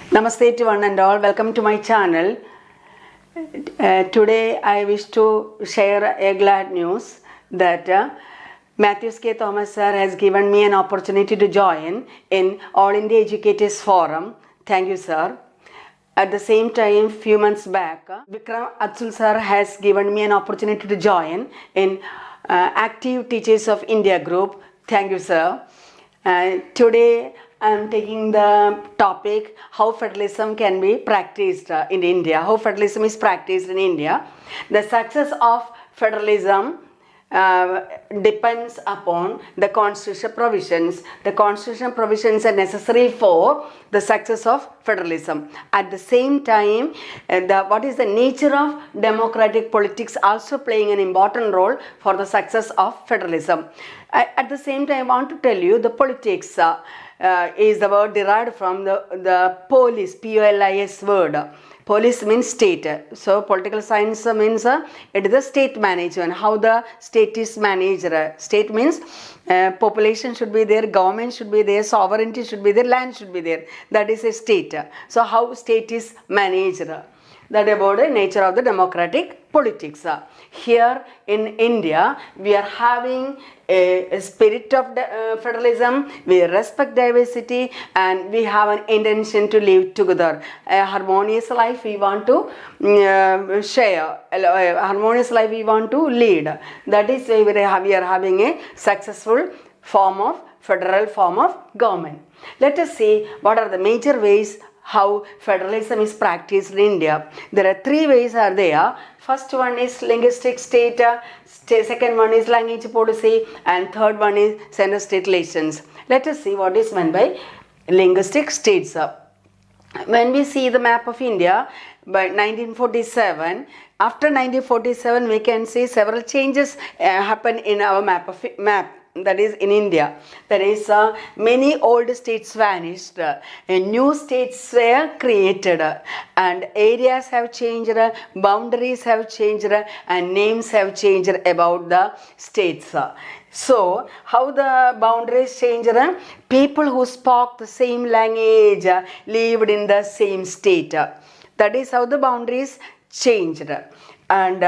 Namaste to one and all. Welcome to my channel. Today I wish to share a glad news that Matthews K. Thomas sir has given me an opportunity to join in All India Educators Forum. Thank you, sir. At the same time, few months back, Vikram Atsul sir has given me an opportunity to join in Active Teachers of India group. Thank you, sir. Today I am taking the topic how federalism can be practiced in India, how federalism is practiced in India. The success of federalism depends upon the constitutional provisions. The constitutional provisions are necessary for the success of federalism. At the same time, what is the nature of democratic politics also playing an important role for the success of federalism. At the same time, I want to tell you the politics is the word derived from the polis, P-O-L-I-S word. Polis means state. So political science means it is the state management, how the state is managed. State means population should be there, government should be there, sovereignty should be there, land should be there. That is a state. So how state is managed. That about the nature of the democratic politics. Here in India, we are having a spirit of federalism, we respect diversity, and we have an intention to live together. A harmonious life we want to share, a harmonious life we want to lead. That is why we are having a successful form of federal form of government. Let us see what are the major ways how federalism is practiced in India. There are three ways are there. First one is linguistic state, second one is language policy, and third one is center-state relations. Let us see what is meant by linguistic states. When we see the map of India by 1947, after 1947 we can see several changes happen in our map. That is in India. That is many old states vanished, new states were created, and areas have changed, boundaries have changed, and names have changed about the states. So how the boundaries changed? People who spoke the same language lived in the same state. That is how the boundaries changed. And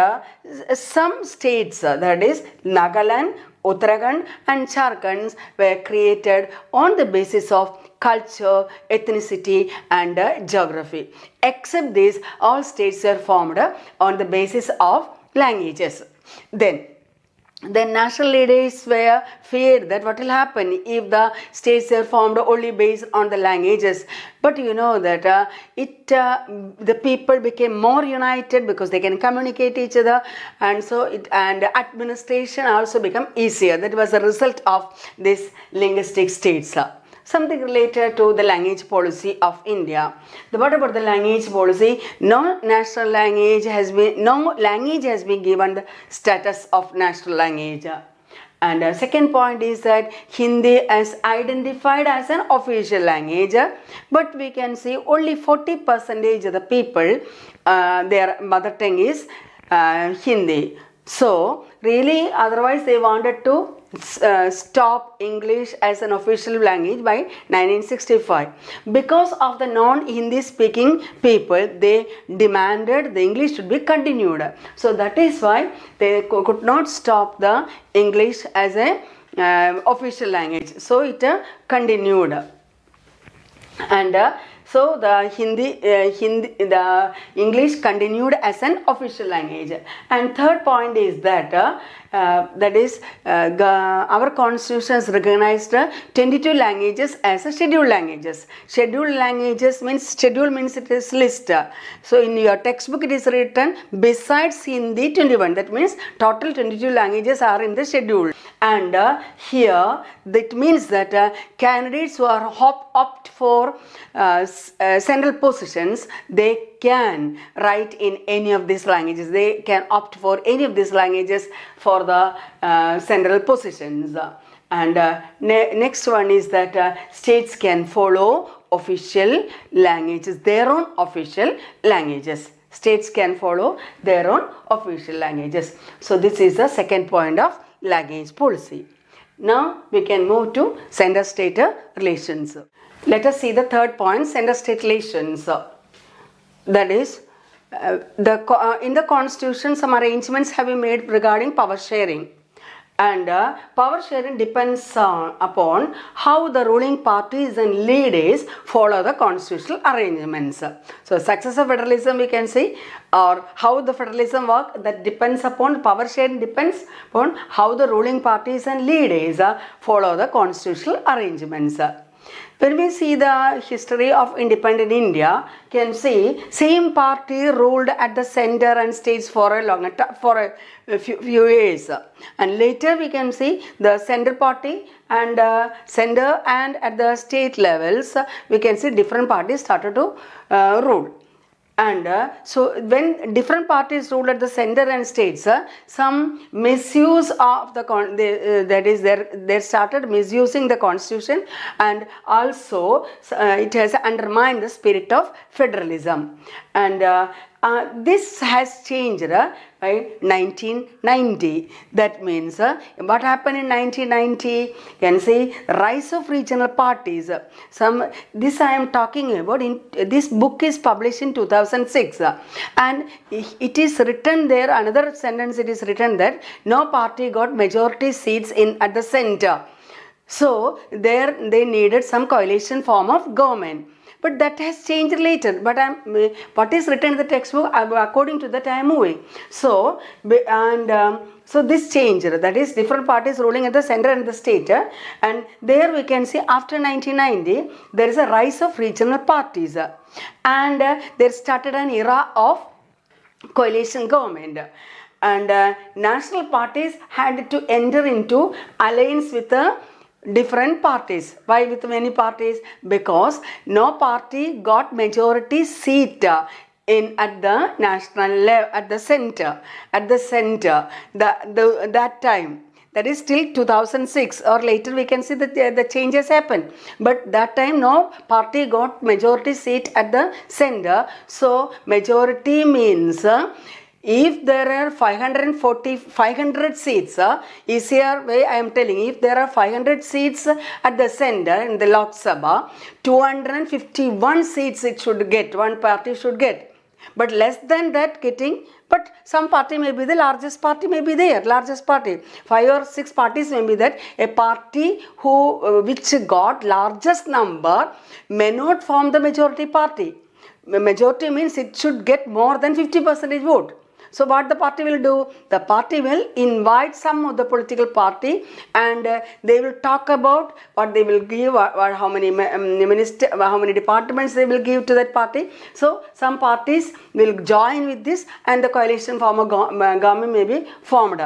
some states, that is Nagaland, Uttarakhand and Jharkhand, were created on the basis of culture, ethnicity and geography. Except this, all states are formed on the basis of languages. Then national leaders were feared that what will happen if the states are formed only based on the languages. But you know that the people became more united because they can communicate each other, and so administration also become easier. That was the result of this linguistic states. Something related to the language policy of India. What about the language policy? No language has been given the status of national language. And second point is that Hindi is identified as an official language, but we can see only 40% of the people, their mother tongue is Hindi. So really, otherwise they wanted to stop English as an official language by 1965. Because of the non-Hindi speaking people, they demanded the English should be continued. So that is why they could not stop the English as a official language. So it continued. And so the the English continued as an official language. And third point is that our constitution has recognized 22 languages as a scheduled languages. Scheduled languages means it is list. So in your textbook it is written besides Hindi 21. That means total 22 languages are in the schedule. And here that means that candidates who are opt for central positions, they can write in any of these languages. They can opt for any of these languages for the central positions. And next one is that states can follow official languages, their own official languages. States can follow their own official languages. So this is the second point of language policy. Now we can move to center-state relations. Let us see the third point, center-state relations. That is, in the constitution, some arrangements have been made regarding power sharing. And power sharing depends upon how the ruling parties and leaders follow the constitutional arrangements. So, success of federalism we can say, or how the federalism work, that depends upon, power sharing depends upon how the ruling parties and leaders follow the constitutional arrangements. When we see the history of independent India, can see same party ruled at the center and states for a few years, and later we can see the center party and center and at the state levels we can see different parties started to rule. And so when different parties rule at the center and states, some misuse of that is they started misusing the constitution, and also it has undermined the spirit of federalism. And this has changed by 1990. That means what happened in 1990? You can see rise of regional parties. This I am talking about. This book is published in 2006, and it is written there. Another sentence it is written that no party got majority seats at the center. So there they needed some coalition form of government. But that has changed later. But what is written in the textbook, according to that I am moving. So, so this changed. That is, different parties ruling at the center and the state. And there we can see after 1990, there is a rise of regional parties. And there started an era of coalition government. And national parties had to enter into alliance with different parties. Why with many parties? Because no party got majority seat at the national level, at the center. That time, that is till 2006, or later we can see that the changes happened. But that time no party got majority seat at the center. So majority means if there are 500 seats, easier way I am telling, if there are 500 seats at the center in the Lok Sabha, 251 seats it should get, one party should get. But less than that getting, but some party may be the largest party may be there, largest party. 5 or 6 parties may be that. A party which got largest number may not form the majority party. Majority means it should get more than 50% vote. So what the party will do? The party will invite some of the political party, and they will talk about what they will give, or how many departments they will give to that party. So some parties will join with this, and the coalition form of government may be formed.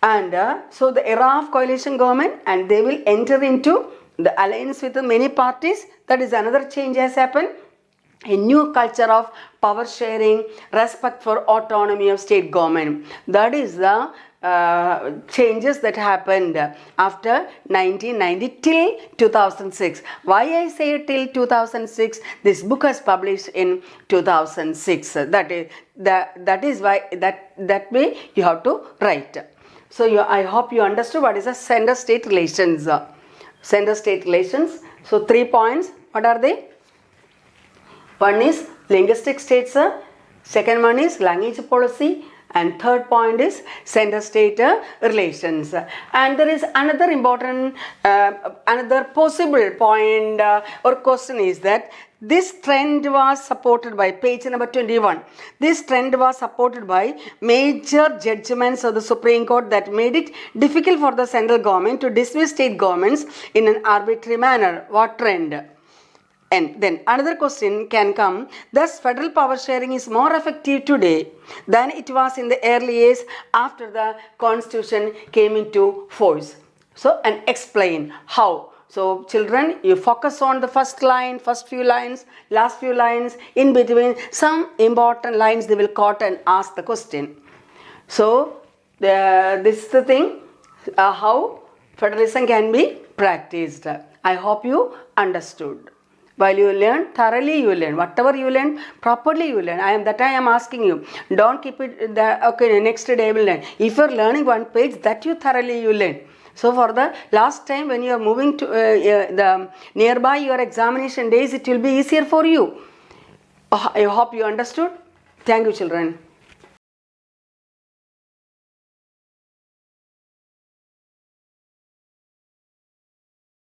And so the era of coalition government, and they will enter into the alliance with many parties. That is another change has happened. A new culture of power sharing, respect for autonomy of state government. That is the changes that happened after 1990 till 2006. Why I say till 2006? This book was published in 2006. That is why that way you have to write. So I hope you understood what is a center-state relations. Center-state relations. So 3 points. What are they? One is linguistic states, second one is language policy, and third point is center-state relations. And there is another important, another possible point or question is that this trend was supported by page number 21. This trend was supported by major judgments of the Supreme Court that made it difficult for the central government to dismiss state governments in an arbitrary manner. What trend? And then another question can come, thus federal power sharing is more effective today than it was in the early years after the constitution came into force. So, and explain how. So children, you focus on the first line, first few lines, last few lines, in between some important lines they will quote and ask the question. So this is the thing, how federalism can be practiced. I hope you understood. While you learn, thoroughly you learn. Whatever you learn, properly you learn. I am asking you. Don't keep it, okay, next day I will learn. If you are learning one page, that you thoroughly you learn. So for the last time when you are moving to the nearby your examination days, it will be easier for you. I hope you understood. Thank you, children.